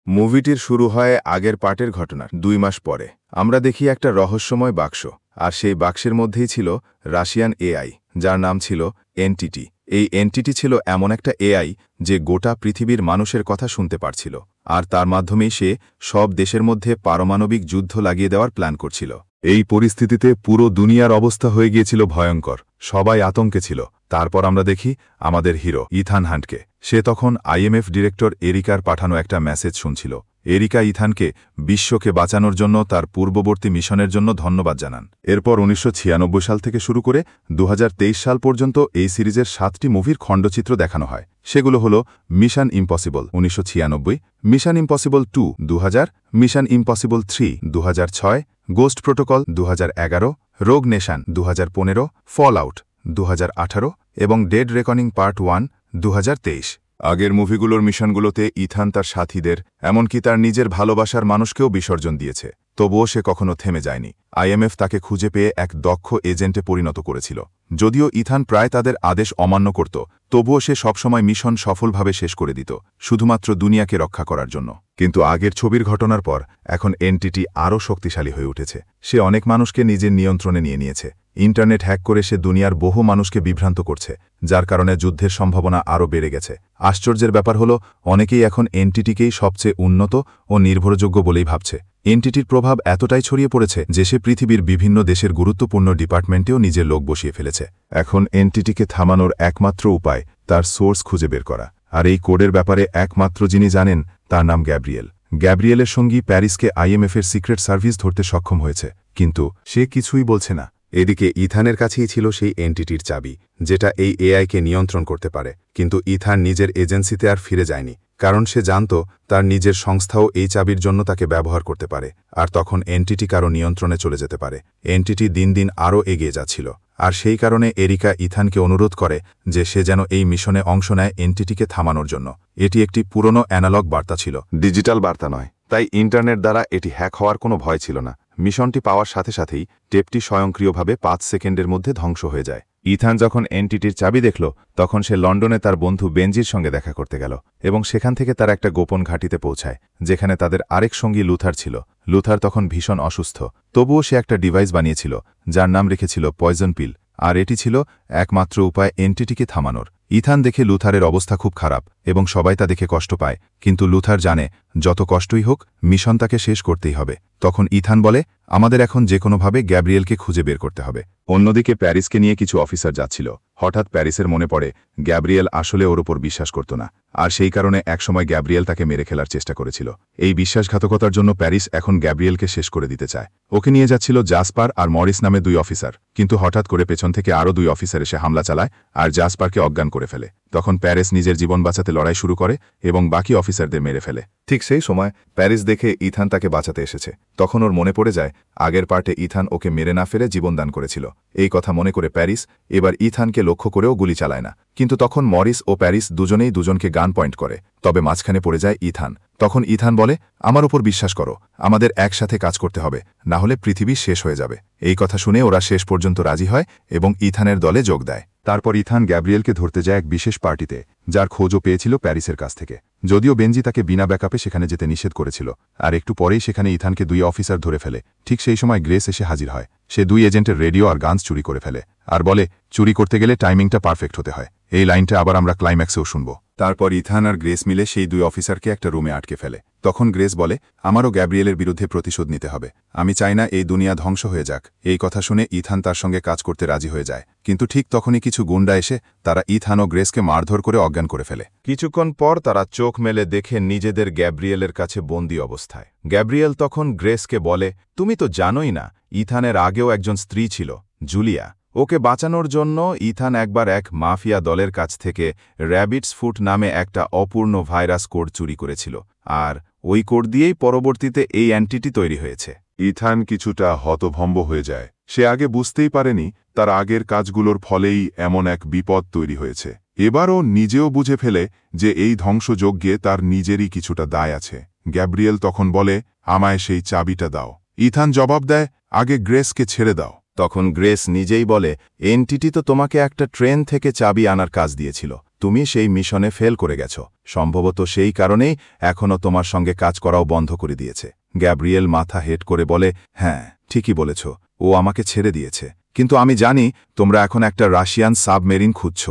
মুভিটির শুরু হয় আগের পার্টের ঘটনার 2 মাস পরে। আমরা দেখি একটা রহস্যময় বাক্স, আর সেই বাক্সের মধ্যেই ছিল রাশিয়ান এআই, যার নাম ছিল এনটিটি। এই এনটিটি ছিল এমন একটা এআই যে গোটা পৃথিবীর মানুষের কথা শুনতে পারছিল, আর তার মাধ্যমেই সে সব দেশের মধ্যে পারমাণবিক যুদ্ধ লাগিয়ে দেওয়ার প্ল্যান করছিল। এই পরিস্থিতিতে পুরো দুনিয়ার অবস্থা হয়ে গিয়েছিল ভয়ঙ্কর। সবাই আতঙ্কে ছিল। তারপর আমরা দেখি আমাদের হিরো ইথান হান্টকে। সে তখন আইএমএফ ডিরেক্টর এরিকার পাঠানো একটা মেসেজ শুনছিল। এরিকা ইথানকে বিশ্বকে বাঁচানোর জন্য তার পূর্ববর্তী মিশনের জন্য ধন্যবাদ জানান। এরপর 1996 সাল থেকে শুরু করে 2023 সাল পর্যন্ত এই সিরিজের 7টি মুভির খণ্ডচিত্র দেখানো হয়। সেগুলো হল mission impossible 1996, mission impossible 2 2000, mission impossible 3 2006, ghost protocol 2011, রোগ নেশন 2015, ফল আউট 2018 এবং ডেড রেকনিং পার্ট 1 2023। আগের মুভিগুলোর মিশনগুলোতে ইথান তার সাথীদের, এমনকি তার নিজের ভালোবাসার মানুষকেও বিসর্জন দিয়েছে। তবুও সে কখনো থেমে যায়নি। আইএমএফ তাকে খুঁজে পেয়ে এক দক্ষ এজেন্টে পরিণত করেছিল। যদিও ইথান প্রায় তাদের আদেশ অমান্য করত, তবুও সে সবসময় মিশন সফলভাবে শেষ করে দিত, শুধুমাত্র দুনিয়াকে রক্ষা করার জন্য। কিন্তু আগের ছবির ঘটনার পর এখন এনটিটি আরও শক্তিশালী হয়ে উঠেছে। সে অনেক মানুষকে নিজের নিয়ন্ত্রণে নিয়ে নিয়েছে। ইন্টারনেট হ্যাক করে সে দুনিয়ার বহু মানুষকে বিভ্রান্ত করছে, যার কারণে যুদ্ধের সম্ভাবনা আরও বেড়ে গেছে। আশ্চর্যের ব্যাপার হল, অনেকেই এখন এনটিটিকেই সবচেয়ে উন্নত ও নির্ভরযোগ্য বলেই ভাবছে। এনটিটির প্রভাব এতটাই ছড়িয়ে পড়েছে যে সে পৃথিবীর বিভিন্ন দেশের গুরুত্বপূর্ণ ডিপার্টমেন্টেও নিজের লোক বসিয়ে ফেলেছে। এখন এনটিটিকে থামানোর একমাত্র উপায় তার সোর্স খুঁজে বের করা। আর এই কোডের ব্যাপারে একমাত্র যিনি জানেন তার নাম গ্যাব্রিয়েল। গ্যাব্রিয়েলের সঙ্গী প্যারিসকে আইএমএফের সিক্রেট সার্ভিস ধরতে সক্ষম হয়েছে, কিন্তু সে কিছুই বলছে না। এদিকে ইথানের কাছেই ছিল সেই এনটিটির চাবি, যেটা এই এআইকে নিয়ন্ত্রণ করতে পারে। কিন্তু ইথান নিজের এজেন্সিতে আর ফিরে যায়নি, কারণ সে জানত তার নিজের সংস্থাও এই চাবির জন্য তাকে ব্যবহার করতে পারে, আর তখন এনটিটি কারো নিয়ন্ত্রণে চলে যেতে পারে। এনটিটি দিন দিন আরও এগিয়ে যাচ্ছিল, আর সেই কারণে এরিকা ইথানকে অনুরোধ করে যে সে যেন এই মিশনে অংশ নেয় এনটিটিকে থামানোর জন্য। এটি একটি পুরনো অ্যানালগ বার্তা ছিল, ডিজিটাল বার্তা নয়, তাই ইন্টারনেট দ্বারা এটি হ্যাক হওয়ার কোনো ভয় ছিল না। মিশনটি পাওয়ার সাথে সাথেই টেপটি স্বয়ংক্রিয়ভাবে 5 সেকেন্ডের মধ্যে ধ্বংস হয়ে যায়। ইথান যখন এনটিটির চাবি দেখল, তখন সে লন্ডনে তার বন্ধু বেনজির সঙ্গে দেখা করতে গেল, এবং সেখান থেকে তার একটা গোপন ঘাঁটিতে পৌঁছায়, যেখানে তাদের আরেক সঙ্গী লুথার ছিল। লুথার তখন ভীষণ অসুস্থ, তবুও সে একটা ডিভাইস বানিয়েছিল যার নাম রেখেছিল পয়জন পিল, আর এটি ছিল একমাত্র উপায় এনটিটিকে থামানোর। ইথান দেখে লুথারের অবস্থা খুব খারাপ, এবং সবাই তা দেখে কষ্ট পায়, কিন্তু লুথার জানে যত কষ্টই হোক মিশন তাকে শেষ করতেই হবে। তখন ইথান বলে, আমাদের এখন যে কোনোভাবে গ্যাব্রিয়েলকে খুঁজে বের করতে হবে। অন্যদিকে প্যারিসকে নিয়ে কিছু অফিসার যাচ্ছিল। হঠাৎ প্যারিসের মনে পড়ে গ্যাব্রিয়েল আসলে ওর ওপর বিশ্বাস করত না, আর সেই কারণে একসময় গ্যাব্রিয়েল তাকে মেরে ফেলার চেষ্টা করেছিল। এই বিশ্বাসঘাতকতার জন্য প্যারিস এখন গ্যাব্রিয়েলকে শেষ করে দিতে চায়। ওকে নিয়ে যাচ্ছিল জাসপার আর মরিস নামে 2 অফিসার, কিন্তু হঠাৎ করে পেছন থেকে আরও 2 অফিসার এসে হামলা চালায় আর জাসপারকে অজ্ঞান করে ফেলে। তখন প্যারিস নিজের জীবন বাঁচাতে লড়াই শুরু করে এবং বাকি অফিসারদের মেরে ফেলে। ঠিক সেই সময় প্যারিস দেখে ইথান তাকে বাঁচাতে এসেছে। তখন ওর মনে পড়ে যায় আগের পার্টে ইথান ওকে মেরে না ফেলে জীবনদান করেছিল। এই কথা মনে করে প্যারিস এবার ইথানকে লক্ষ্য করেও গুলি চালায় না, কিন্তু তখন মরিস ও প্যারিস দুজনেই দুজনকে গান পয়েন্ট করে, তবে মাঝখানে পড়ে যায় ইথান। তখন ইথান বলে, আমার উপর বিশ্বাস করো, আমাদের একসাথে কাজ করতে হবে, না হলে পৃথিবী শেষ হয়ে যাবে। এই কথা শুনে ওরা শেষ পর্যন্ত রাজি হয় এবং ইথানের দলে যোগ দেয়। তারপর ইথান গ্যাব্রিয়েলকে ধরতে যায় এক বিশেষ পার্টিতে, যার খোঁজও পেয়েছিল প্যারিসের কাছ থেকে। যদিও বেনজি তাকে বিনা ব্যাকআপে সেখানে যেতে নিষেধ করেছিল, আর একটু পরেই সেখানে ইথানকে 2 অফিসার ধরে ফেলে। ঠিক সেই সময় গ্রেস এসে হাজির হয়। সে 2 এজেন্টের রেডিও আর গানস চুরি করে ফেলে, আর বলে চুরি করতে গেলে টাইমিংটা পারফেক্ট হতে হয়। এই লাইনটা আবার আমরা ক্লাইম্যাক্সেও শুনব। তারপর ইথান আর গ্রেস মিলে সেই 2 অফিসারকে একটা রুমে আটকে ফেলে। তখন গ্রেস বলে, আমারও গ্যাব্রিয়েলের বিরুদ্ধে প্রতিশোধ নিতে হবে, আমি চাই না এই দুনিয়া ধ্বংস হয়ে যাক। এই কথা শুনে ইথান তার সঙ্গে কাজ করতে রাজি হয়ে যায়, কিন্তু ঠিক তখনই কিছু গুন্ডা এসে তারা ইথান ও গ্রেসকে মারধর করে অজ্ঞান করে ফেলে। কিছুক্ষণ পর তারা চোখ মেলে দেখে নিজেদের গ্যাব্রিয়েলের কাছে বন্দী অবস্থায়। গ্যাব্রিয়েল তখন গ্রেসকে বলে, তুমি তো জানোই না ইথানের আগেও একজন স্ত্রী ছিল, জুলিয়া। ওকে বাঁচানোর জন্য ইথান একবার এক মাফিয়া দলের কাছ থেকে র্যাবিটস ফুট নামে একটা অপূর্ণ ভাইরাস কোড চুরি করেছিল, আর ওই কোড দিয়েই পরবর্তীতে এই অ্যান্টিটি তৈরি হয়েছে। ইথান কিছুটা হতভম্ব হয়ে যায়। সে আগে বুঝতেই পারেনি তার আগের কাজগুলোর ফলেই এমন এক বিপদ তৈরি হয়েছে। এবারও নিজেও বুঝে ফেলে যে এই ধ্বংসযজ্ঞে তার নিজেরই কিছুটা দায় আছে। গ্যাব্রিয়েল তখন বলে, আমায় সেই চাবিটা দাও। ইথান জবাব দেয়, আগে গ্রেসকে ছেড়ে দাও। তখন গ্রেস নিজেই বলে, এনটিটি তো তোমাকে একটা ট্রেন থেকে চাবি আনার কাজ দিয়েছিল। তুমি সেই মিশনে ফেল করে গেছ। সম্ভবত সেই কারণেই এখনও তোমার সঙ্গে কাজ করাও বন্ধ করে দিয়েছে। গ্যাব্রিয়েল মাথা হেট করে বলে, হ্যাঁ, ঠিকই বলেছ, ও আমাকে ছেড়ে দিয়েছে। কিন্তু আমি জানি তোমরা এখন একটা রাশিয়ান সাবমেরিন খুঁজছ,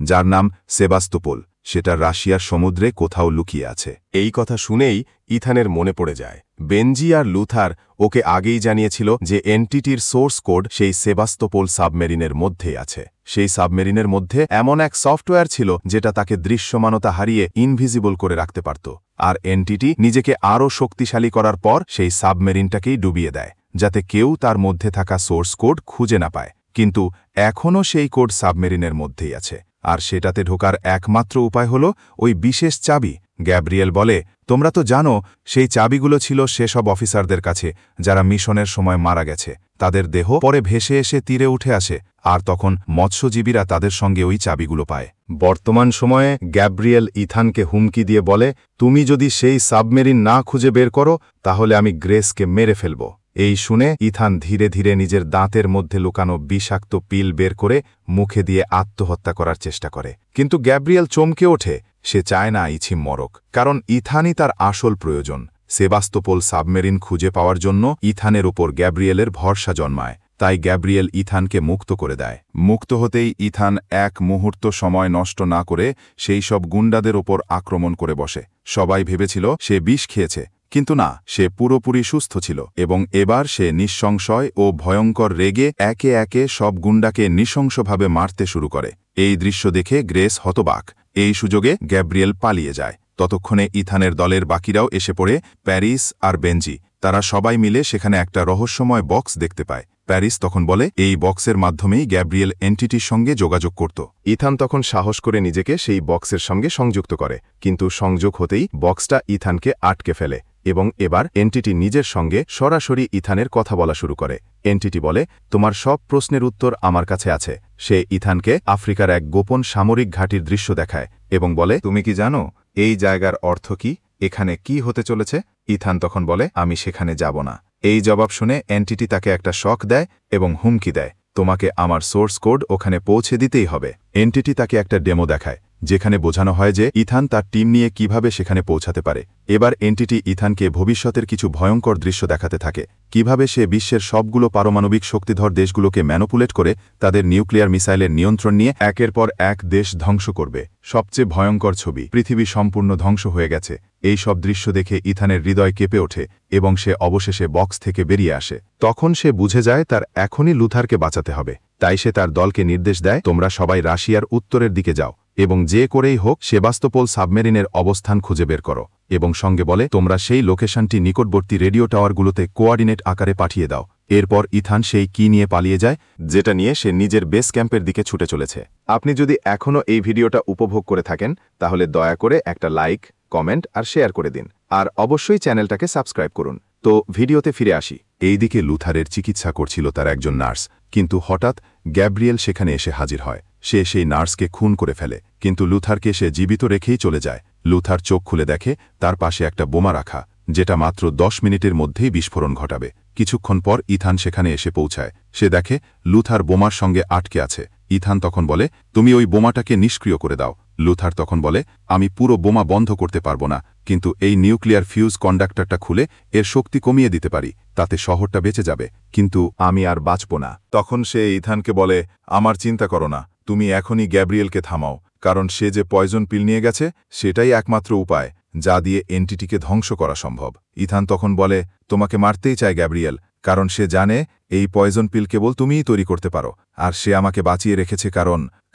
যার নাম সেবাস্তোপোল। সেটা রাশিয়ার সমুদ্রে কোথাও লুকিয়ে আছে। এই কথা শুনেই ইথানের মনে পড়ে যায়, বেনজি আর লুথার ওকে আগেই জানিয়েছিল যে এনটিটির সোর্স কোড সেই সেবাস্তোপোল সাবমেরিনের মধ্যেই আছে। সেই সাবমেরিনের মধ্যে এমন এক সফটওয়্যার ছিল যেটা তাকে দৃশ্যমানতা হারিয়ে ইনভিজিবল করে রাখতে পারত। আর এনটিটি নিজেকে আরও শক্তিশালী করার পর সেই সাবমেরিনটাকেই ডুবিয়ে দেয়, যাতে কেউ তার মধ্যে থাকা সোর্স কোড খুঁজে না পায়। কিন্তু এখনও সেই কোড সাবমেরিনের মধ্যেই আছে, আর সেটাতে ঢোকার একমাত্র উপায় হল ওই বিশেষ চাবি। গ্যাব্রিয়েল বলে, তোমরা তো জানো সেই চাবিগুলো ছিল সেসব অফিসারদের কাছে যারা মিশনের সময় মারা গেছে। তাদের দেহ পরে ভেসে এসে তীরে উঠে আসে, আর তখন মৎস্যজীবীরা তাদের সঙ্গে ওই চাবিগুলো পায়। বর্তমান সময়ে গ্যাব্রিয়েল ইথানকে হুমকি দিয়ে বলে, তুমি যদি সেই সাবমেরিন না খুঁজে বের করো তাহলে আমি গ্রেসকে মেরে ফেলব। এই শুনে ইথান ধীরে ধীরে নিজের দাঁতের মধ্যে লুকানো বিষাক্ত পিল বের করে মুখে দিয়ে আত্মহত্যা করার চেষ্টা করে। কিন্তু গ্যাব্রিয়েল চমকে ওঠে। সে চায় না ইছিম মরক, কারণ ইথানই তার আসল প্রয়োজন। সেবাস্তোপোল সাবমেরিন খুঁজে পাওয়ার জন্য ইথানের উপর গ্যাব্রিয়েলের ভরসা জন্মায়। তাই গ্যাব্রিয়েল ইথানকে মুক্ত করে দেয়। মুক্ত হতেই ইথান এক মুহূর্ত সময় নষ্ট না করে সেই সব গুন্ডাদের ওপর আক্রমণ করে বসে। সবাই ভেবেছিল সে বিষ খেয়েছে, কিন্তু না, সে পুরোপুরি সুস্থ ছিল এবং এবার সে নিঃসংশয় ও ভয়ঙ্কর রেগে একে একে সব গুন্ডাকে নৃশংসভাবে মারতে শুরু করে। এই দৃশ্য দেখে গ্রেস হতবাক। এই সুযোগে গ্যাব্রিয়েল পালিয়ে যায়। ততক্ষণে ইথানের দলের বাকিরাও এসে পড়ে, প্যারিস আর বেনজি। তারা সবাই মিলে সেখানে একটা রহস্যময় বক্স দেখতে পায়। প্যারিস তখন বলে এই বক্সের মাধ্যমেই গ্যাব্রিয়েল এনটিটির সঙ্গে যোগাযোগ করত। ইথান তখন সাহস করে নিজেকে সেই বক্সের সঙ্গে সংযুক্ত করে, কিন্তু সংযোগ হতেই বক্সটা ইথানকে আটকে ফেলে এবং এবার এনটিটি নিজের সঙ্গে সরাসরি ইথানের কথা বলা শুরু করে। এনটিটি বলে, তোমার সব প্রশ্নের উত্তর আমার কাছে আছে। সে ইথানকে আফ্রিকার এক গোপন সামরিক ঘাঁটির দৃশ্য দেখায় এবং বলে, তুমি কি জানো এই জায়গার অর্থ কি? এখানে কি হতে চলেছে? ইথান তখন বলে, আমি সেখানে যাব না। এই জবাব শুনে এনটিটি তাকে একটা শক দেয় এবং হুমকি দেয়, তোমাকে আমার সোর্স কোড ওখানে পৌঁছে দিতেই হবে। এনটিটি তাকে একটা ডেমো দেখায়, যেখানে বোঝানো হয় যে ইথান তার টিম নিয়ে কিভাবে সেখানে পৌঁছাতে পারে। এবার এনটিটি ইথানকে ভবিষ্যতের কিছু ভয়ঙ্কর দৃশ্য দেখাতে থাকে, কিভাবে সে বিশ্বের সবগুলো পারমাণবিক শক্তিধর দেশগুলোকে ম্যানুপুলেট করে তাদের নিউক্লিয়ার মিসাইলের নিয়ন্ত্রণ নিয়ে একের পর এক দেশ ধ্বংস করবে। সবচেয়ে ভয়ঙ্কর ছবি, পৃথিবী সম্পূর্ণ ধ্বংস হয়ে গেছে। এই সব দৃশ্য দেখে ইথানের হৃদয় কেঁপে ওঠে এবং সে অবশেষে বক্স থেকে বেরিয়ে আসে। তখন সে বুঝে যায় তার এখনই লুথারকে বাঁচাতে হবে। তাই সে তার দলকে নির্দেশ দেয়, তোমরা সবাই রাশিয়ার উত্তরের দিকে যাও এবং যে করেই হোক সেবাস্তোপোল সাবমেরিনের অবস্থান খুঁজে বের করো, এবং সঙ্গে বলে তোমরা সেই লোকেশনটি নিকটবর্তী রেডিও টাওয়ারগুলোতে কোঅর্ডিনেট আকারে পাঠিয়ে দাও। এরপর ইথান সেই কি নিয়ে পালিয়ে যায়, যেটা নিয়ে সে নিজের বেস ক্যাম্পের দিকে ছুটে চলেছে। আপনি যদি এখনও এই ভিডিওটা উপভোগ করে থাকেন তাহলে দয়া করে একটা লাইক, কমেন্ট আর শেয়ার করে দিন, আর অবশ্যই চ্যানেলটাকে সাবস্ক্রাইব করুন। তো ভিডিওতে ফিরে আসি। এইদিকে লুথারের চিকিৎসা করছিল তার একজন নার্স, কিন্তু হঠাৎ গ্যাব্রিয়েল সেখানে এসে হাজির হয়। সে সেই নার্সকে খুন করে ফেলে, কিন্তু লুথারকে সে জীবিত রেখেই চলে যায়। লুথার চোখ খুলে দেখে তার পাশে একটা বোমা রাখা, যেটা মাত্র 10 মিনিটের মধ্যেই বিস্ফোরণ ঘটাবে। কিছুক্ষণ পর ইথান সেখানে এসে পৌঁছায়। সে দেখে লুথার বোমার সঙ্গে আটকে আছে। ইথান তখন বলে, তুমি ওই বোমাটাকে নিষ্ক্রিয় করে দাও। লুথার তখন বলে, আমি পুরো বোমা বন্ধ করতে পারবো না, কিন্তু এই নিউক্লিয়ার ফিউজ কন্ডাক্টরটা খুলে এর শক্তি কমিয়ে দিতে পারি, তাতে শহরটা বেঁচে যাবে, কিন্তু আমি আর বাঁচব না। তখন সে ইথানকে বলে, আমার চিন্তা করো না, তুমি এখনই গ্যাব্রিয়েলকে থামাও, কারণ সে যে পয়জন পিল নিয়ে গেছে সেটাই একমাত্র উপায় যা দিয়ে এনটিটিকে ধ্বংস করা সম্ভব। ইথান তখন বলে, তোমাকে মারতেই চায় গ্যাব্রিয়েল, কারণ সে জানে এই পয়জন পিল কেবল তুমিই তৈরি করতে পারো, আর সে আমাকে বাঁচিয়ে রেখেছে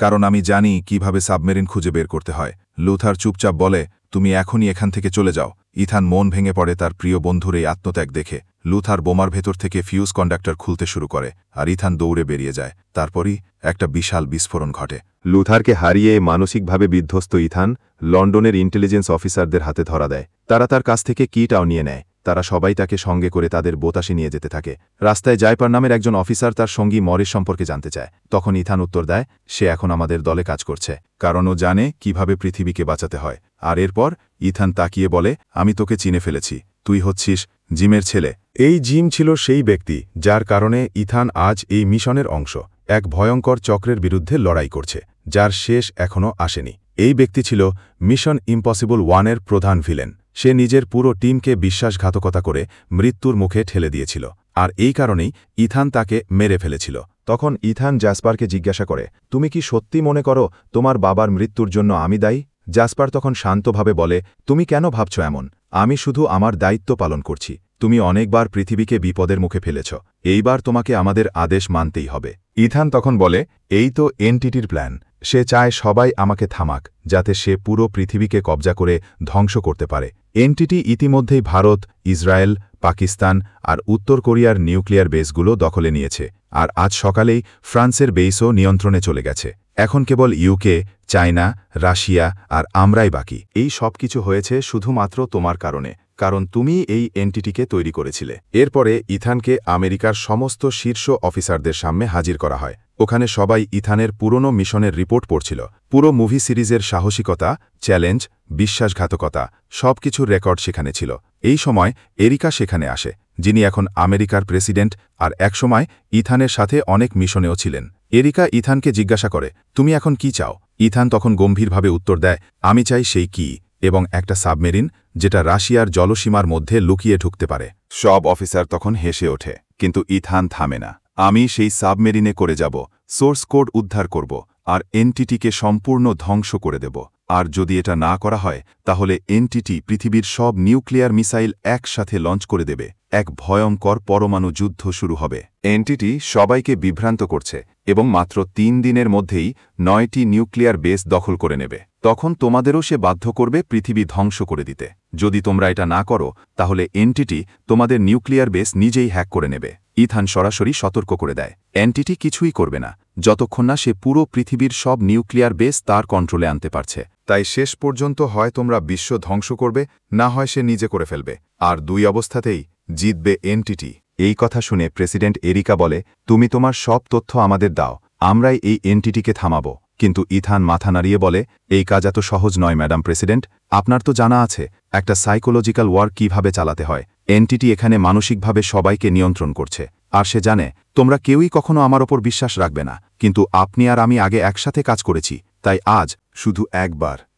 কারণ আমি জানি কিভাবে সাবমেরিন খুঁজে বের করতে হয়। লুথার চুপচাপ বলে, তুমি এখনই এখান থেকে চলে যাও। ইথান মন ভেঙে পড়ে তার প্রিয় বন্ধুর এই আত্মত্যাগ দেখে। লুথার বোমার ভেতর থেকে ফিউজ কন্ডাক্টর খুলতে শুরু করে, আর ইথান দৌড়ে বেরিয়ে যায়। তারপরই একটা বিশাল বিস্ফোরণ ঘটে। লুথারকে হারিয়ে মানসিকভাবে বিধ্বস্ত ইথান লন্ডনের ইন্টেলিজেন্স অফিসারদের হাতে ধরা দেয়। তারা তার কাছ থেকে কিটাও নিয়ে নেয়। তারা সবাই তাকে সঙ্গে করে তাদের বোতাসে নিয়ে যেতে থাকে। রাস্তায় জাইপার নামের একজন অফিসার তার সঙ্গী মরের সম্পর্কে জানতে চায়। তখন ইথান উত্তর দেয়, সে এখন আমাদের দলে কাজ করছে, কারণ ও জানে কিভাবে পৃথিবীকে বাঁচাতে হয়। আর এরপর ইথান তাকিয়ে বলে, আমি তোকে চিনে ফেলেছি, তুই হচ্ছিস জিমের ছেলে। এই জিম ছিল সেই ব্যক্তি যার কারণে ইথান আজ এই মিশনের অংশ, এক ভয়ঙ্কর চক্রের বিরুদ্ধে লড়াই করছে, যার শেষ এখনও আসেনি। এই ব্যক্তি ছিল মিশন ইম্পসিবল 1-এর প্রধান ভিলেন। সে নিজের পুরো টিমকে বিশ্বাসঘাতকতা করে মৃত্যুর মুখে ঠেলে দিয়েছিল, আর এই কারণেই ইথান তাকে মেরে ফেলেছিল। তখন ইথান জ্যাসপারকে জিজ্ঞাসা করে, তুমি কি সত্যি মনে করো তোমার বাবার মৃত্যুর জন্য আমি দায়ী? জ্যাসপার তখন শান্তভাবে বলে, তুমি কেন ভাবছ এমন? আমি শুধু আমার দায়িত্ব পালন করছি। তুমি অনেকবার পৃথিবীকে বিপদের মুখে ফেলেছ, এইবার তোমাকে আমাদের আদেশ মানতেই হবে। ইথান তখন বলে, এই তো এনটিটির প্ল্যান। সে চায় সবাই আমাকে থামাক, যাতে সে পুরো পৃথিবীকে কবজা করে ধ্বংস করতে পারে। এনটিটি ইতিমধ্যেই ভারত, ইসরায়েল, পাকিস্তান আর উত্তর কোরিয়ার নিউক্লিয়ার বেসগুলো দখলে নিয়েছে, আর আজ সকালেই ফ্রান্সের বেসও নিয়ন্ত্রণে চলে গেছে। এখন কেবল ইউকে, চায়না, রাশিয়া আর আমরাই বাকি। এই সব কিছু হয়েছে শুধুমাত্র তোমার কারণে, কারণ তুমি এই এনটিটিকে তৈরি করেছিলে। এরপরে ইথানকে আমেরিকার সমস্ত শীর্ষ অফিসারদের সামনে হাজির করা হয়। ওখানে সবাই ইথানের পুরনো মিশনের রিপোর্ট পড়ছিল। পুরো মুভি সিরিজের সাহসিকতা, চ্যালেঞ্জ, বিশ্বাসঘাতকতা সবকিছুর রেকর্ড সেখানে ছিল। এই সময় এরিকা সেখানে আসে, যিনি এখন আমেরিকার প্রেসিডেন্ট আর একসময় ইথানের সাথে অনেক মিশনেও ছিলেন। এরিকা ইথানকে জিজ্ঞাসা করে, তুমি এখন কি চাও? ইথান তখন গম্ভীরভাবে উত্তর দেয়, আমি চাই সেই কি এবং একটা সাবমেরিন যেটা রাশিয়ার জলসীমার মধ্যে লুকিয়ে ঢুকতে পারে। সব অফিসার তখন হেসে ওঠে, কিন্তু ইথান থামে না। আমি সেই সাবমেরিনে করে যাব, সোর্স কোড উদ্ধার করব আর এনটিটিকে সম্পূর্ণ ধ্বংস করে দেব। আর যদি এটা না করা হয় তাহলে এনটিটি পৃথিবীর সব নিউক্লিয়ার মিসাইল একসাথে লঞ্চ করে দেবে। এক ভয়ঙ্কর পরমাণু যুদ্ধ শুরু হবে। এনটিটি সবাইকে বিভ্রান্ত করছে এবং মাত্র 3 দিনের মধ্যেই 9টি নিউক্লিয়ার বেস দখল করে নেবে। তখন তোমাদেরও সে বাধ্য করবে পৃথিবী ধ্বংস করে দিতে। যদি তোমরা এটা না করো তাহলে এনটিটি তোমাদের নিউক্লিয়ার বেস নিজেই হ্যাক করে নেবে। ইথান সরাসরি সতর্ক করে দেয়, এনটিটি কিছুই করবে না যতক্ষণ না সে পুরো পৃথিবীর সব নিউক্লিয়ার বেস তার কন্ট্রোলে আনতে পারছে। তাই শেষ পর্যন্ত হয় তোমরা বিশ্ব ধ্বংস করবে, না হয় সে নিজে করে ফেলবে, আর 2 অবস্থাতেই জিতবে এনটিটি। এই কথা শুনে প্রেসিডেন্ট এরিকা বলে, তুমি তোমার সব তথ্য আমাদের দাও, আমরাই এই এনটিটিকে থামাবো। কিন্তু ইথান মাথা নাড়িয়ে বলে, এই কাজ এত সহজ নয় ম্যাডাম প্রেসিডেন্ট। আপনার তো জানা আছে একটা সাইকোলজিক্যাল ওয়ার কিভাবে চালাতে হয়। এনটিটি এখানে মানসিকভাবে সবাইকে নিয়ন্ত্রণ করছে, আর সে জানে তোমরা কেউই কখনো আমার ওপর বিশ্বাস রাখবে না, কিন্তু আপনি আর আমি আগে একসাথে কাজ করেছি, তাই আজ শুধু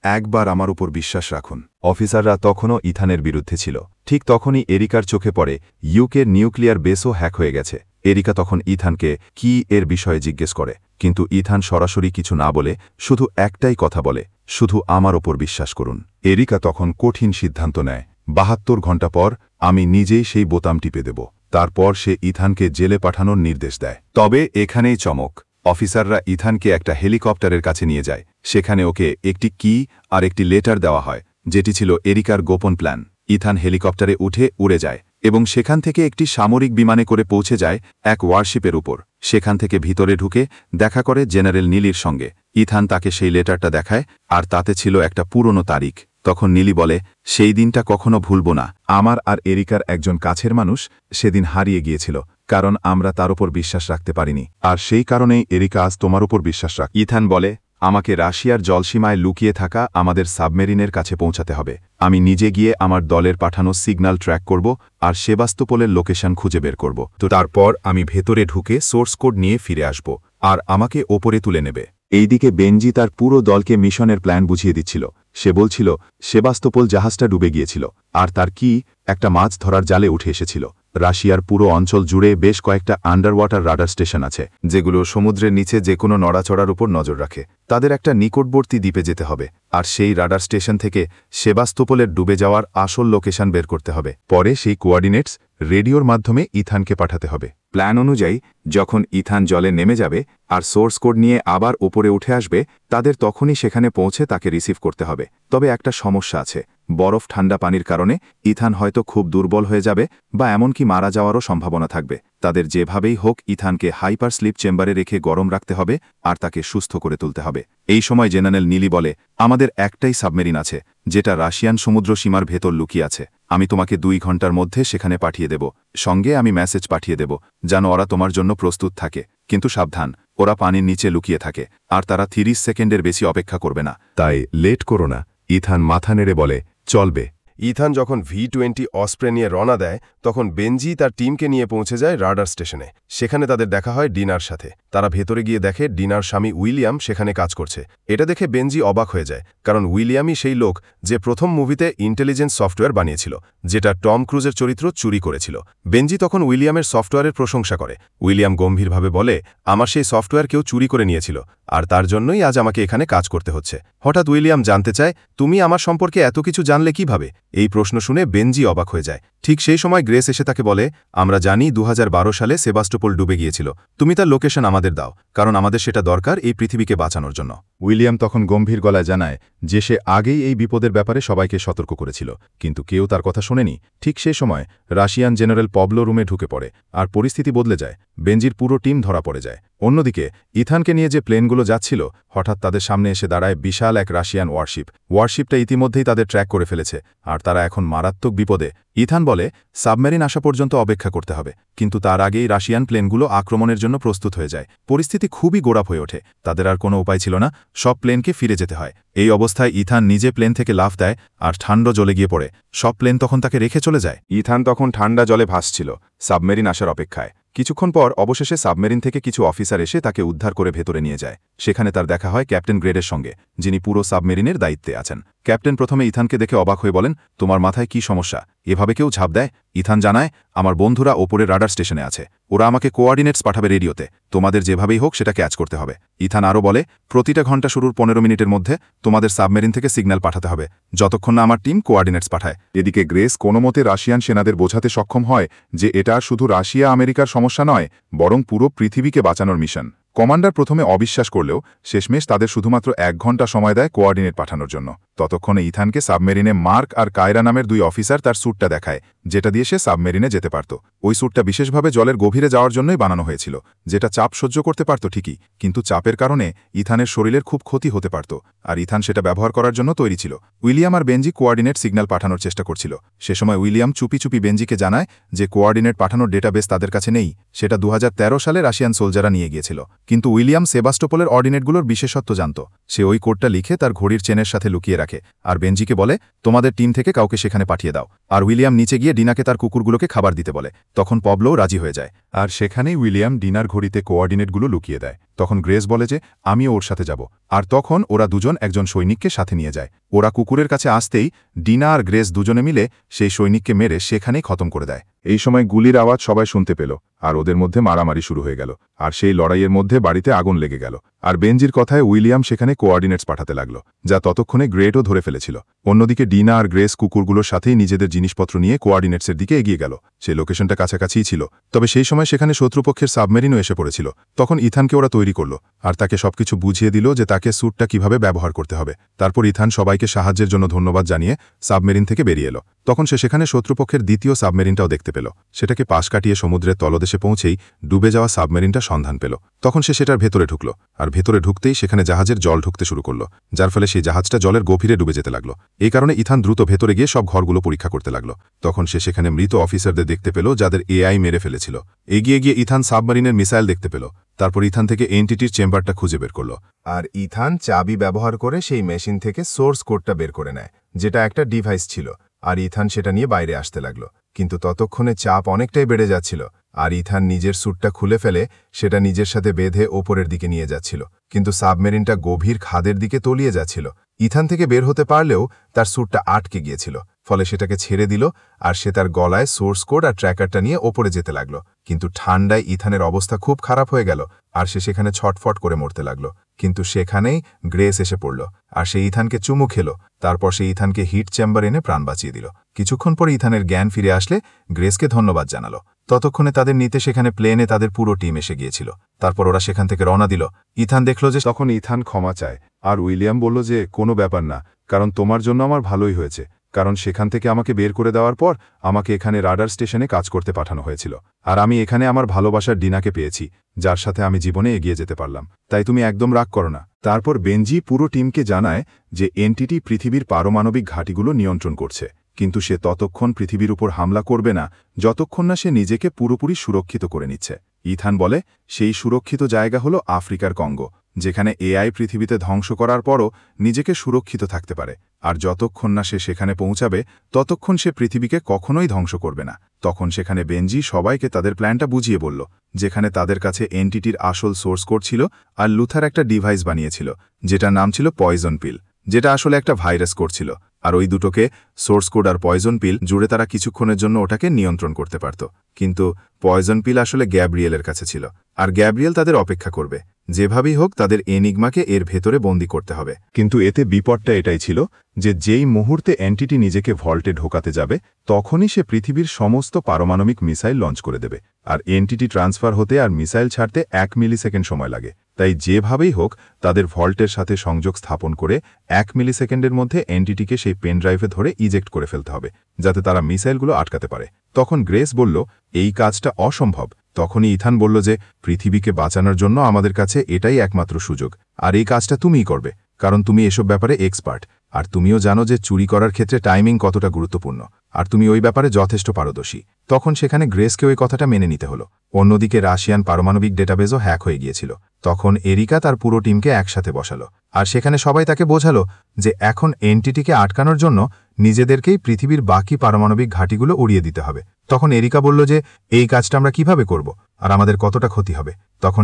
একবার আমার উপর বিশ্বাস রাখুন। অফিসাররা তখনও ইথানের বিরুদ্ধে ছিল। ঠিক তখনই এরিকার চোখে পড়ে ইউকের নিউক্লিয়ার বেসও হ্যাক হয়ে গেছে। এরিকা তখন ইথানকে কি এর বিষয়ে জিজ্ঞেস করে, কিন্তু ইথান সরাসরি কিছু না বলে শুধু একটাই কথা বলে, শুধু আমার ওপর বিশ্বাস করুন। এরিকা তখন কঠিন সিদ্ধান্ত নেয়, 72 ঘণ্টা পর আমি নিজেই সেই বোতাম টিপে দেব। তারপর সে ইথানকে জেলে পাঠানোর নির্দেশ দেয়। তবে এখানেই চমক, অফিসাররা ইথানকে একটা হেলিকপ্টারের কাছে নিয়ে যায়। সেখানে ওকে একটি কি আর একটি লেটার দেওয়া হয়, যেটি ছিল এরিকার গোপন প্ল্যান। ইথান হেলিকপ্টারে উঠে উড়ে যায় এবং সেখান থেকে একটি সামরিক বিমানে করে পৌঁছে যায় এক ওয়ারশিপের উপর। সেখান থেকে ভিতরে ঢুকে দেখা করে জেনারেল নীলির সঙ্গে। ইথান তাকে সেই লেটারটা দেখায়, আর তাতে ছিল একটা পুরনো তারিখ। তখন নীলি বলে, সেই দিনটা কখনো ভুলব না। আমার আর এরিকার একজন কাছের মানুষ সেদিন হারিয়ে গিয়েছিল, কারণ আমরা তার উপর বিশ্বাস রাখতে পারিনি, আর সেই কারণেই এরিকা আজ তোমার উপর বিশ্বাস রাখ। ইথান বলে, আমাকে রাশিয়ার জলসীমায় লুকিয়ে থাকা আমাদের সাবমেরিনের কাছে পৌঁছাতে হবে। আমি নিজে গিয়ে আমার দলের পাঠানো সিগন্যাল ট্র্যাক করব আর সেবাস্তোপোলের লোকেশন খুঁজে বের করব। তো তারপর আমি ভেতরে ঢুকে সোর্স কোড নিয়ে ফিরে আসব, আর আমাকে ওপরে তুলে নেবে। এইদিকে বেনজি তার পুরো দলকে মিশনের প্ল্যান বুঝিয়ে দিচ্ছিল। সে বলছিল সেবাস্তোপোল জাহাজটা ডুবে গিয়েছিল, আর তার কি একটা মাছ ধরার জালে উঠে এসেছিল। রাশিয়ার পুরো অঞ্চল জুড়ে বেশ কয়েকটা আন্ডার ওয়াটার রাডার স্টেশন আছে, যেগুলো সমুদ্রের নিচে যে কোনো নড়াচড়ার উপর নজর রাখে। তাদের একটা নিকটবর্তী দ্বীপে যেতে হবে, আর সেই রাডার স্টেশন থেকে সেবাস্তোপোলের ডুবে যাওয়ার আসল লোকেশন বের করতে হবে। পরে সেই কোঅর্ডিনেটস রেডিওর মাধ্যমে ইথানকে পাঠাতে হবে। প্ল্যান অনুযায়ী যখন ইথান জলে নেমে যাবে আর সোর্স কোড নিয়ে আবার ওপরে উঠে আসবে, তাদের তখনই সেখানে পৌঁছে তাকে রিসিভ করতে হবে। তবে একটা সমস্যা আছে, বরফ ঠান্ডা পানির কারণে ইথান হয়তো খুব দুর্বল হয়ে যাবে বা এমনকি মারা যাওয়ারও সম্ভাবনা থাকবে। তাদের যেভাবেই হোক ইথানকে হাইপার স্লিপ চেম্বারে রেখে গরম রাখতে হবে আর তাকে সুস্থ করে তুলতে হবে। এই সময় জেনারেল নীলি বলে, আমাদের একটাই সাবমেরিন আছে, যেটা রাশিয়ান সমুদ্র সীমার ভেতর লুকিয়ে আছে। আমি তোমাকে 2 ঘন্টার মধ্যে সেখানে পাঠিয়ে দেব। সঙ্গে আমি মেসেজ পাঠিয়ে দেব যেন ওরা তোমার জন্য প্রস্তুত থাকে। কিন্তু সাবধান, ওরা পানির নিচে লুকিয়ে থাকে, আর তারা 30 সেকেন্ডের বেশি অপেক্ষা করবে না। তাই লেট করো না। ইথান মাথা নেড়ে বলে, চলবে। ইথান যখন V-20 অস্প্রে নিয়ে রওনা দেয় তখন বেনজি তার টিমকে নিয়ে পৌঁছে যায় রাডার স্টেশনে। সেখানে তাদের দেখা হয় ডিনার সাথে। তারা ভেতরে গিয়ে দেখে ডিনার স্বামী উইলিয়াম সেখানে কাজ করছে। এটা দেখে বেনজি অবাক হয়ে যায়, কারণ উইলিয়ামই সেই লোক যে প্রথম মুভিতে ইন্টেলিজেন্স সফটওয়্যার বানিয়েছিল, যেটা টম ক্রুজের চরিত্র চুরি করেছিল। বেনজি তখন উইলিয়ামের সফটওয়্যারের প্রশংসা করে। উইলিয়াম গম্ভীরভাবে বলে, আমার সেই সফটওয়্যার কেউ চুরি করে নিয়েছিল, আর তার জন্যই আজ আমাকে এখানে কাজ করতে হচ্ছে। হঠাৎ উইলিয়াম জানতে চায়, তুমি আমার সম্পর্কে এত কিছু জানলে কিভাবে? এই প্রশ্ন শুনে বেনজি অবাক হয়ে যায়। ঠিক সেই সময় গ্রেস এসে তাকে বলে, আমরা জানি 2012 সালে সেবাস্টোপোল ডুবে গিয়েছিল। তুমি তার লোকেশন আমাদের দাও, কারণ আমাদের সেটা দরকার এই পৃথিবীকে বাঁচানোর জন্য। উইলিয়াম তখন গম্ভীর গলায় জানায় যে সে আগেই এই বিপদের ব্যাপারে সবাইকে সতর্ক করেছিল, কিন্তু কেউ তার কথা শোনেনি। ঠিক সেই সময় রাশিয়ান জেনারেল পবলো রুমে ঢুকে পড়ে, আর পরিস্থিতি বদলে যায়। বেনজির পুরো টিম ধরা পড়ে যায়। অন্যদিকে ইথানকে নিয়ে যে প্লেনগুলো যাচ্ছিল, হঠাৎ তাদের সামনে এসে দাঁড়ায় বিশাল এক রাশিয়ান ওয়ারশিপ। ওয়ারশিপটা ইতিমধ্যেই তাদের ট্র্যাক করে ফেলেছে, আর তারা এখন মারাত্মক বিপদে। ইথান বলে, সাবমেরিন আসা পর্যন্ত অপেক্ষা করতে হবে, কিন্তু তার আগেই রাশিয়ান প্লেনগুলো আক্রমণের জন্য প্রস্তুত হয়ে যায়। পরিস্থিতি খুবই গোড়াপ হয়ে ওঠে। তাদের আর কোনো উপায় ছিল না, সব প্লেনকে ফিরে যেতে হয়। এই অবস্থায় ইথান নিজে প্লেন থেকে লাফ দেয়, আর ঠান্ডা জলে গিয়ে পড়ে। সব প্লেন তখন তাকে রেখে চলে যায়। ইথান তখন ঠান্ডা জলে ভাসছিল, সাবমেরিন আসার অপেক্ষায়। কিছুক্ষণ পর অবশেষে সাবমেরিন থেকে কিছু অফিসার এসে তাকে উদ্ধার করে ভেতরে নিয়ে যায়। সেখানে তার দেখা হয় ক্যাপ্টেন গ্রেডের সঙ্গে, যিনি পুরো সাবমেরিনের দায়িত্বে আছেন। ক্যাপ্টেন প্রথমে ইথানকে দেখে অবাক হয়ে বলেন, তোমার মাথায় কি সমস্যা? এভাবে কেউ ঝাঁপ দেয়? ইথান জানায়, আমার বন্ধুরা ওপরে রাডার স্টেশনে আছে, ওরা আমাকে কোঅর্ডিনেটস পাঠাবে রেডিওতে, তোমাদের যেভাবেই হোক সেটা ক্যাচ করতে হবে। ইথান আরও বলে, প্রতিটা ঘন্টা শুরুর 15 মিনিটের মধ্যে তোমাদের সাবমেরিন থেকে সিগন্যাল পাঠাতে হবে, যতক্ষণ না আমার টিম কোঅর্ডিনেটস পাঠায়। এদিকে গ্রেস কোনোমতে রাশিয়ান সেনাদের বোঝাতে সক্ষম হয় যে এটা শুধু রাশিয়া আমেরিকার সমস্যা নয়, বরং পুরো পৃথিবীকে বাঁচানোর মিশন। কমান্ডার প্রথমে অবিশ্বাস করলেও শেষমেশ তাদের শুধুমাত্র 1 ঘন্টা সময় দেয় কোঅর্ডিনেট পাঠানোর জন্য। ততক্ষণে ইথানকে সাবমেরিনে মার্ক আর কায়রা নামের 2 অফিসার তার স্যুটটা দেখায়, যেটা দিয়ে সে সাবমেরিনে যেতে পারত। ওই স্যুটটা বিশেষভাবে জলের গভীরে যাওয়ার জন্যই বানানো হয়েছিল, যেটা চাপ সহ্য করতে পারত ঠিকই, কিন্তু চাপের কারণে ইথানের শরীরের খুব ক্ষতি হতে পারত, আর ইথান সেটা ব্যবহার করার জন্য তৈরি ছিল। উইলিয়াম আর বেনজি কোঅর্ডিনেট সিগন্যাল পাঠানোর চেষ্টা করছিল। সে সময় উইলিয়াম চুপি চুপি বেনজিকে জানায় যে কোঅর্ডিনেট পাঠানোর ডেটাবেস তাদের কাছে নেই, সেটা 2013 সালে রাশিয়ান সোলজাররা নিয়ে গিয়েছিল। কিন্তু উইলিয়াম সেবাস্টোপোলের অর্ডিনেটগুলোর বিশেষত্ব জানত। সে ওই কোডটা লিখে তার ঘড়ির চেনের সাথে লুকিয়ে রাখে, আর বেনজিকে বলে, তোমাদের টিম থেকে কাউকে সেখানে পাঠিয়ে দাও। আর উইলিয়াম নিচে গিয়ে ডিনাকে তার কুকুরগুলোকে খাবার দিতে বলে। তখন পবলোও রাজি হয়ে যায়, আর সেখানেই উইলিয়াম ডিনার ঘড়িতে কোঅর্ডিনেটগুলো লুকিয়ে দেয়। তখন গ্রেস বলে যে আমিও ওর সাথে যাব, আর তখন ওরা দুজন একজন সৈনিককে সাথে নিয়ে যায়। ওরা কুকুরের কাছে আসতেই ডিনা আর গ্রেস দুজনে মিলে সেই সৈনিককে মেরে সেখানেই খতম করে দেয়। এই সময় গুলির আওয়াজ সবাই শুনতে পেল, আর ওদের মধ্যে মারামারি শুরু হয়ে গেল, আর সেই লড়াইয়ের মধ্যে বাড়িতে আগুন লেগে গেল। আর বেনজির কথায় উইলিয়াম সেখানে কোঅর্ডিনেটস পাঠাতে লাগলো, যা ততক্ষণে গ্রেটও ধরে ফেলেছিল। অন্যদিকে ডিনা আর গ্রেস কুকুরগুলোর সাথেই নিজেদের জিনিসপত্র নিয়ে কোঅর্ডিনেটসের দিকে এগিয়ে গেল। সেই লোকেশনটা কাছাকাছিই ছিল, তবে সেই সময় সেখানে শত্রুপক্ষের সাবমেরিনও এসে পড়েছিল। তখন ইথানকে ওরা তৈরি করল, আর তাকে সবকিছু বুঝিয়ে দিল যে তাকে স্যুটটা কিভাবে ব্যবহার করতে হবে। তারপর ইথান সবাইকে সাহায্যের জন্য ধন্যবাদ জানিয়ে সাবমেরিন থেকে বেরিয়ে এলো। তখন সে সেখানে শত্রুপক্ষের দ্বিতীয় সাবমেরিনটাও দেখতে পেল। সেটাকে পাশ কাটিয়ে সমুদ্রের তলদেশে পৌঁছেই ডুবে যাওয়া সাবমেরিনটা সন্ধান পেল। তখন সে সেটার ভেতরে ঢুকল, আর ভেতরে ঢুকতেই সেখানে জাহাজের জল ঢুকতে শুরু করল, যার ফলে সেই জাহাজটা জলের গভীরে ডুবে যেতে লাগলো। এই কারণে ইথান দ্রুত ভেতরে গিয়ে সব ঘরগুলো পরীক্ষা করতে লাগলো। তখন সে সেখানে মৃত অফিসারদের দেখতে পেল, যাদের এআই মেরে ফেলেছিল। এগিয়ে গিয়ে ইথান সাবমেরিনের মিসাইল দেখতে পেল। তারপর ইথান থেকে এনটিটির চেম্বারটা খুঁজে বের করল, আর ইথান চাবি ব্যবহার করে সেই মেশিন থেকে সোর্স কোডটা বের করে নেয়, যেটা একটা ডিভাইস ছিল। আর ইথান সেটা নিয়ে বাইরে আসতে লাগলো, কিন্তু ততক্ষণে চাপ অনেকটাই বেড়ে যাচ্ছিল, আর ইথান নিজের স্যুটটা খুলে ফেলে সেটা নিজের সাথে বেঁধে ওপরের দিকে নিয়ে যাচ্ছিল, কিন্তু সাবমেরিনটা গভীর খাদের দিকে তলিয়ে যাচ্ছিল। ইথান থেকে বের হতে পারলেও তার স্যুটটা আটকে গিয়েছিল, ফলে সেটাকে ছেড়ে দিল, আর সে তার গলায় সোর্স কোড আর ট্র্যাকারটা নিয়ে ওপরে যেতে লাগলো। কিন্তু ঠান্ডায় ইথানের অবস্থা খুব খারাপ হয়ে গেল, আর সে সেখানে ছটফট করে মরতে লাগলো। কিন্তু সেখানেই গ্রেস এসে পড়ল, আর সে ইথানকে চুমু খেল। তারপর সে ইথানকে হিট চেম্বার এনে প্রাণ বাঁচিয়ে দিল। কিছুক্ষণ পরে ইথানের জ্ঞান ফিরে আসলে গ্রেসকে ধন্যবাদ জানালো। ততক্ষণে তাদের নিতে সেখানে প্লেনে তাদের পুরো টিম এসে গিয়েছিল। তারপর ওরা সেখান থেকে রওনা দিল। ইথান দেখল যে তখন ইথান ক্ষমা চায়, আর উইলিয়াম বলল যে কোনো ব্যাপার না, কারণ তোমার জন্য আমার ভালোই হয়েছে, কারণ সেখান থেকে আমাকে বের করে দেওয়ার পর আমাকে এখানে রাডার স্টেশনে কাজ করতে পাঠানো হয়েছিল, আর আমি এখানে আমার ভালোবাসার ডিনাকে পেয়েছি, যার সাথে আমি জীবনে এগিয়ে যেতে পারলাম। তাই তুমি একদম রাগ করো না। তারপর বেনজি পুরো টিমকে জানায় যে এনটিটি পৃথিবীর পারমাণবিক ঘাঁটিগুলো নিয়ন্ত্রণ করছে, কিন্তু সে ততক্ষণ পৃথিবীর উপর হামলা করবে না যতক্ষণ না সে নিজেকে পুরোপুরি সুরক্ষিত করে নিচ্ছে। ইথান বলে সেই সুরক্ষিত জায়গা হলো আফ্রিকার কঙ্গো, যেখানে এআই পৃথিবীতে ধ্বংস করার পরও নিজেকে সুরক্ষিত থাকতে পারে, আর যতক্ষণ না সে সেখানে পৌঁছাবে ততক্ষণ সে পৃথিবীকে কখনোই ধ্বংস করবে না। তখন সেখানে বেনজি সবাইকে তাদের প্ল্যানটা বুঝিয়ে বলল, যেখানে তাদের কাছে এনটিটির আসল সোর্স কোড ছিল আর লুথার একটা ডিভাইস বানিয়েছিল যেটার নাম ছিল পয়জন পিল, যেটা আসলে একটা ভাইরাস কোড ছিল। আর ওই দুটোকে, সোর্স কোড আর পয়জন পিল, জুড়ে তারা কিছুক্ষণের জন্য ওটাকে নিয়ন্ত্রণ করতে পারত। কিন্তু পয়জন পিল আসলে গ্যাব্রিয়েলের কাছে ছিল, আর গ্যাব্রিয়েল তাদের অপেক্ষা করবে। যেভাবেই হোক তাদের এনিগমাকে এর ভেতরে বন্দী করতে হবে। কিন্তু এতে বিপদটা এটাই ছিল যে যেই মুহূর্তে এনটিটি নিজেকে ভল্টে ঢোকাতে যাবে তখনই সে পৃথিবীর সমস্ত পারমাণবিক মিসাইল লঞ্চ করে দেবে, আর এনটিটি ট্রান্সফার হতে আর মিসাইল ছাড়তে 1 মিলিসেকেন্ড সময় লাগে। তাই যেভাবেই হোক তাদের ভল্টের সাথে সংযোগ স্থাপন করে 1 মিলিসেকেন্ডের মধ্যে এনটিটিকে সেই পেন ড্রাইভে ধরে ইজেক্ট করে ফেলতে হবে, যাতে তারা মিসাইলগুলো আটকাতে পারে। তখন গ্রেস বলল, এই কাজটা অসম্ভব। তখনই ইথান বলল যে পৃথিবীকে বাঁচানোর জন্য আমাদের কাছে এটাই একমাত্র সুযোগ, আর এই কাজটা তুমিই করবে, কারণ তুমি এসব ব্যাপারে এক্সপার্ট, আর তুমিও জানো যে চুরি করার ক্ষেত্রে টাইমিং কতটা গুরুত্বপূর্ণ, আর তুমি ওই ব্যাপারে যথেষ্ট পারদর্শী। তখন সেখানে গ্রেসকে ওই কথাটা মেনে নিতে হলো। অন্যদিকে রাশিয়ান পারমাণবিক ডেটাবেজও হ্যাক হয়ে গিয়েছিল। তখন এরিকা তার পুরো টিমকে একসাথে বসালো, আর সেখানে সবাই তাকে বোঝালো যে এখন এনটিটিকে আটকানোর জন্য নিজেদেরকেই পৃথিবীর বাকি পারমাণবিক ঘাঁটিগুলো উড়িয়ে দিতে হবে। তখন এরিকা বলল যে এই কাজটা আমরা কিভাবে করব, আর আমাদের কতটা ক্ষতি হবে।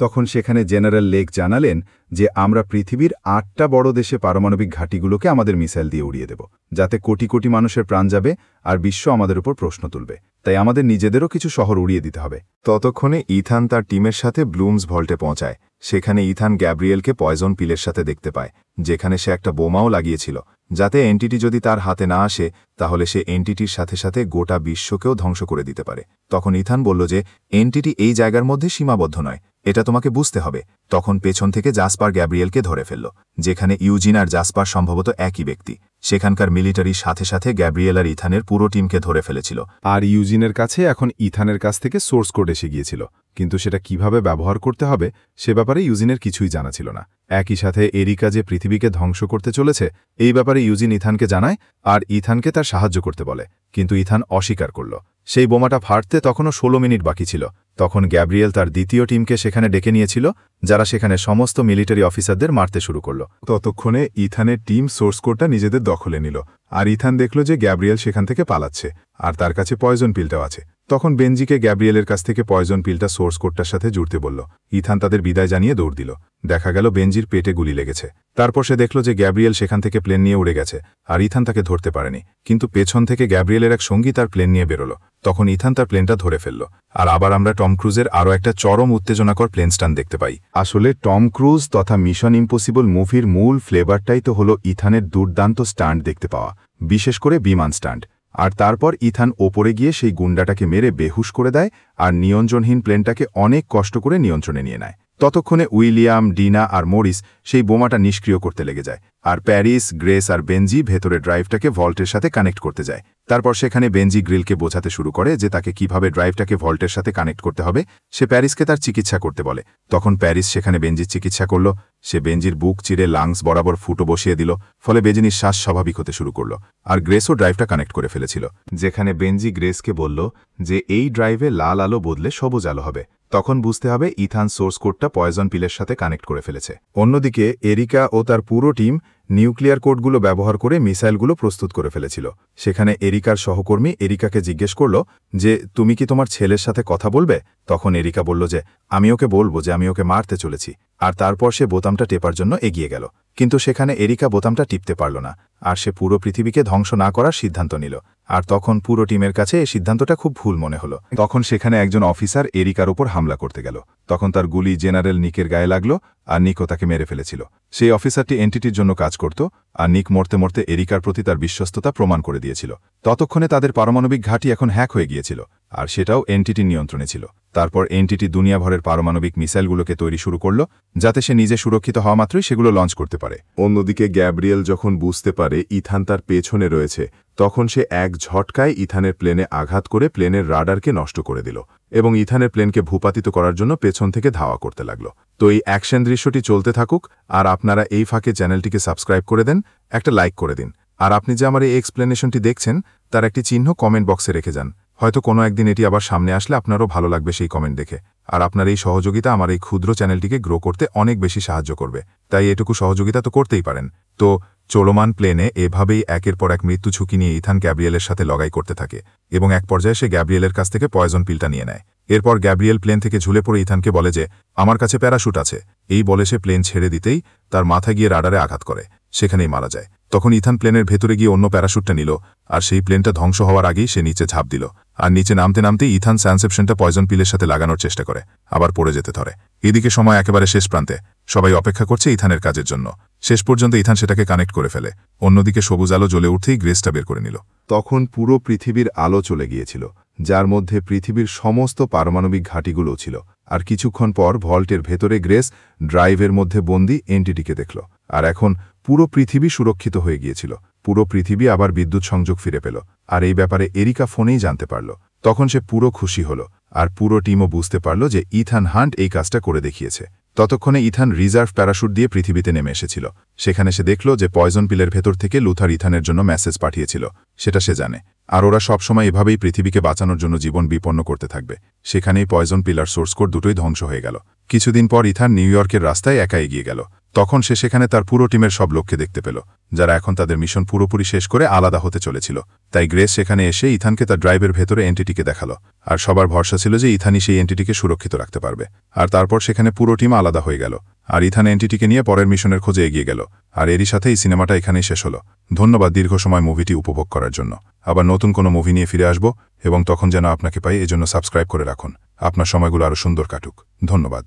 তখন সেখানে জেনারেল লেক জানালেন যে আমরা পৃথিবীর 8টা বড় দেশে পারমাণবিক ঘাঁটিগুলোকে আমাদের মিসাইল দিয়ে উড়িয়ে দেব, যাতে কোটি কোটি মানুষের প্রাণ যাবে আর বিশ্ব আমাদের উপর প্রশ্ন তুলবে। তাই আমাদের নিজেদেরও কিছু শহর উড়িয়ে দিতে হবে। ততক্ষণে ইথান তার টিমের সাথে ব্লুমস ভল্টে পৌঁছায়। সেখানে ইথান গ্যাব্রিয়েলকে পয়জন পিলের সাথে দেখতে পায়, যেখানে সে একটা বোমাও লাগিয়েছিল, যাতে এনটিটি যদি তার হাতে না আসে তাহলে সে এনটিটির সাথে সাথে গোটা বিশ্বকেও ধ্বংস করে দিতে পারে। তখন ইথান বলল যে এনটিটি এই জায়গার মধ্যে সীমাবদ্ধ নয়, এটা তোমাকে বুঝতে হবে। তখন পেছন থেকে জাসপার গ্যাব্রিয়েলকে ধরে ফেলল, যেখানে ইউজিন আর জাসপার সম্ভবত একই ব্যক্তি। সেখানকার মিলিটারির সাথে সাথে গ্যাব্রিয়েল আর ইথানের পুরো টিমকে ধরে ফেলেছিল। আর ইউজিনের কাছে এখন ইথানের কাছ থেকে সোর্স কোড এসে গিয়েছিল, কিন্তু সেটা কিভাবে ব্যবহার করতে হবে সে ব্যাপারে ইউজিনের কিছুই জানা ছিল না। একই সাথে এরিকা যে পৃথিবীকে ধ্বংস করতে চলেছে এই ব্যাপারে ইউজিন ইথানকে জানায়, আর ইথানকে তার সাহায্য করতে বলে, কিন্তু ইথান অস্বীকার করল। সেই বোমাটা ফাটতে তখনও 16 মিনিট বাকি ছিল। তখন গ্যাব্রিয়েল তার দ্বিতীয় টিমকে সেখানে ডেকে নিয়েছিল, যারা সেখানে সমস্ত মিলিটারি অফিসারদের মারতে শুরু করল। ততক্ষণে ইথানের টিম সোর্স কোডটা নিজেদের দখলে নিল, আর ইথান দেখল যে গ্যাব্রিয়েল সেখান থেকে পালাচ্ছে, আর তার কাছে পয়জন পিলটাও আছে। তখন বেনজিকে গ্যাব্রিয়েলের কাছ থেকে পয়জন পিলটা সোর্স কোডটার সাথে জুড়তে বলল। ইথান তাদের বিদায় জানিয়ে দৌড় দিল। দেখা গেল বেনজির পেটে গুলি লেগেছে। তারপর সে দেখল যে গ্যাব্রিয়েল সেখান থেকে প্লেন নিয়ে উড়ে গেছে, আর ইথান তাকে ধরতে পারেনি। কিন্তু পেছন থেকে গ্যাব্রিয়েলের এক সঙ্গী তার প্লেন নিয়ে বেরোল। তখন ইথান তার প্লেনটা ধরে ফেলল, আর আবার আমরা টম ক্রুজের আরও একটা চরম উত্তেজনাকর প্লেন স্টান্ট দেখতে পাই। আসলে টম ক্রুজ তথা মিশন ইম্পসিবল মুভির মূল ফ্লেভারটাই তো হলো ইথানের দুর্দান্ত স্টান্ট দেখতে পাওয়া, বিশেষ করে বিমান স্টান্ট। আর তারপর ইথান ওপরে গিয়ে সেই গুন্ডাটাকে মেরে বেহুশ করে দেয়, আর নিয়ন্ত্রণহীন প্লেনটাকে অনেক কষ্ট করে নিয়ন্ত্রণে নিয়ে নেয়। ততক্ষণে উইলিয়াম, ডিনা আর মরিস সেই বোমাটা নিষ্ক্রিয় করতে লেগে যায়, আর প্যারিস, গ্রেস আর বেনজি ভেতরে ড্রাইভটাকে ভল্টের সাথে কানেক্ট করতে যায়। তারপর সেখানে বেনজি গ্রিলকে বোঝাতে শুরু করে যে তাকে কিভাবে ড্রাইভটাকে ভল্টের সাথে কানেক্ট করতে হবে। সে প্যারিসকে তার চিকিৎসা করতে বলে। তখন প্যারিস সেখানে বেনজির চিকিৎসা করল। সে বেনজির বুক চিরে লাংস বরাবর ফুটো বসিয়ে দিল, ফলে বেনজির শ্বাস স্বাভাবিক হতে শুরু করল। আর গ্রেসও ড্রাইভটা কানেক্ট করে ফেলেছিল, যেখানে বেনজি গ্রেসকে বলল যে এই ড্রাইভে লাল আলো বদলে সবুজ আলো হবে। তখন বুঝতে হবে ইথান সোর্স কোডটা পয়জন পিলের সাথে কানেক্ট করে ফেলেছে। অন্যদিকে এরিকা ও তার পুরো টিম নিউক্লিয়ার কোডগুলো ব্যবহার করে মিসাইলগুলো প্রস্তুত করে ফেলেছিল। সেখানে এরিকার সহকর্মী এরিকাকে জিজ্ঞেস করল যে তুমি কি তোমার ছেলের সাথে কথা বলবে? তখন এরিকা বলল যে আমি ওকে বলবো যে আমি ওকে মারতে চলেছি। আর তারপর সে বোতামটা টেপার জন্য এগিয়ে গেল, কিন্তু সেখানে এরিকা বোতামটা টিপতে পারল না, আর সে পুরো পৃথিবীকে ধ্বংস না করার সিদ্ধান্ত নিল। আর তখন পুরো টিমের কাছে এই সিদ্ধান্তটা খুব ভুল মনে হলো। তখন সেখানে একজন অফিসার এরিকার উপর হামলা করতে গেল। তখন তার গুলি জেনারেল নিকের গায়ে লাগলো, আর নিকও তাকে মেরে ফেলেছিল। সেই অফিসারটি এনটিটির জন্য কাজ করত, আর নিক মরতে মরতে এরিকার প্রতি তার বিশ্বস্ততা প্রমাণ করে দিয়েছিল। ততক্ষণে তাদের পারমাণবিক ঘাঁটি এখন হ্যাক হয়ে গিয়েছিল, আর সেটাও এনটিটির নিয়ন্ত্রণে ছিল। তারপর এনটিটি দুনিয়াভরের পারমাণবিক মিসাইলগুলোকে তৈরি শুরু করল, যাতে সে নিজে সুরক্ষিত হওয়া মাত্রই সেগুলো লঞ্চ করতে পারে। অন্যদিকে গ্যাব্রিয়েল যখন বুঝতে পারে ইথান তার পেছনে রয়েছে, তখন সে এক ঝটকায় ইথানের প্লেনে আঘাত করে প্লেনের রাডারকে নষ্ট করে দিল, এবং ইথানের প্লেনকে ভূপাতিত করার জন্য পেছন থেকে ধাওয়া করতে লাগল। তো এই অ্যাকশন দৃশ্যটি চলতে থাকুক, আর আপনারা এই ফাঁকে চ্যানেলটিকে সাবস্ক্রাইব করে দেন, একটা লাইক করে দিন। আর আপনি যে আমার এই এক্সপ্লেনেশনটি দেখছেন তার একটি চিহ্ন কমেন্ট বক্সে রেখে যান। হয়তো কোনো একদিন এটি আবার সামনে আসলে আপনারও ভালো লাগবে সেই কমেন্ট দেখে। আর আপনার এই সহযোগিতা আমার এই ক্ষুদ্র চ্যানেলটিকে গ্রো করতে অনেক বেশি সাহায্য করবে, তাই এটুকু সহযোগিতা তো করতেই পারেন। তো চলমান প্লেনে এভাবেই একের পর এক মৃত্যু ঝুঁকি নিয়ে ইথান গ্যাব্রিয়েলের সাথে লড়াই করতে থাকে এবং এক পর্যায়ে সে গ্যাব্রিয়েলের কাছ থেকে পয়জন পিলটা নিয়ে নেয়। এরপর গ্যাব্রিয়েল প্লেন থেকে ঝুলে পড়ে ইথানকে বলে যে আমার কাছে প্যারাশুট আছে। এই বলে সে প্লেন ছেড়ে দিতেই তার মাথা গিয়ে রাডারে আঘাত করে, সেখানেই মারা যায়। তখন ইথান প্লেনের ভেতরে গিয়ে অন্য প্যারাশুটটা নিল, আর সেই প্লেনটা ধ্বংস হওয়ার আগেই সে নিচে ঝাঁপ দিল। আর নিচে নামতে নামতেই ইথান স্যানসেপশনটা পয়জন পিলের সাথে লাগানোর চেষ্টা করে, আবার পড়ে যেতে ধরে। এদিকে সময় একেবারে শেষ প্রান্তে, সবাই অপেক্ষা করছে ইথানের কাজের জন্য। শেষ পর্যন্ত ইথান সেটাকে কানেক্ট করে ফেলে। অন্যদিকে সবুজ আলো জ্বলে উঠতেই গ্রেসটা বের করে নিল। তখন পুরো পৃথিবীর আলো চলে গিয়েছিল, যার মধ্যে পৃথিবীর সমস্ত পারমাণবিক ঘাঁটিগুলো ছিল। আর কিছুক্ষণ পর ভল্টের ভেতরে গ্রেস ড্রাইভের মধ্যে বন্দি এনটিটিকে দেখল। আর এখন পুরো পৃথিবী সুরক্ষিত হয়ে গিয়েছিল। পুরো পৃথিবী আবার বিদ্যুৎ সংযোগ ফিরে পেল। আর এই ব্যাপারে এরিকা ফোনেই জানতে পারল। তখন সে পুরো খুশি হল, আর পুরো টিমও বুঝতে পারল যে ইথান হান্ট এই কাজটা করে দেখিয়েছে। ততক্ষণে ইথান রিজার্ভ প্যারাশুট দিয়ে পৃথিবীতে নেমে এসেছিল। সেখানে সে দেখল যে পয়জন পিলের ভেতর থেকে লুথার ইথানের জন্য মেসেজ পাঠিয়েছিল, সেটা সে জানে। আর ওরা সবসময় এভাবেই পৃথিবীকে বাঁচানোর জন্য জীবন বিপন্ন করতে থাকবে। সেখানেই পয়জন পিলার সোর্স কোড দুটোই ধ্বংস হয়ে গেল। কিছুদিন পর ইথান নিউ ইয়র্কের রাস্তায় একা এগিয়ে গেল। তখন সে সেখানে তার পুরো টিমের সব লোককে দেখতে পেল, যারা এখন তাদের মিশন পুরোপুরি শেষ করে আলাদা হতে চলেছিল। তাই গ্রেস সেখানে এসে ইথানকে তার ড্রাইভের ভেতরে এন্টিটিকে দেখালো। আর সবার ভরসা ছিল যে ইথানই সেই এন্টিটিকে সুরক্ষিত রাখতে পারবে। আর তারপর সেখানে পুরো টিম আলাদা হয়ে গেল, আর ইথান এন্টিটিকে নিয়ে পরের মিশনের খোঁজে এগিয়ে গেল। আর এরই সাথে এই সিনেমাটা এখানেই শেষ হলো। ধন্যবাদ দীর্ঘ সময় মুভিটি উপভোগ করার জন্য। আবার নতুন কোনো মুভি নিয়ে ফিরে আসব, এবং তখন যেন আপনাকে পাই এজন্য সাবস্ক্রাইব করে রাখুন। আপনার সময়গুলো আরও সুন্দর কাটুক। ধন্যবাদ।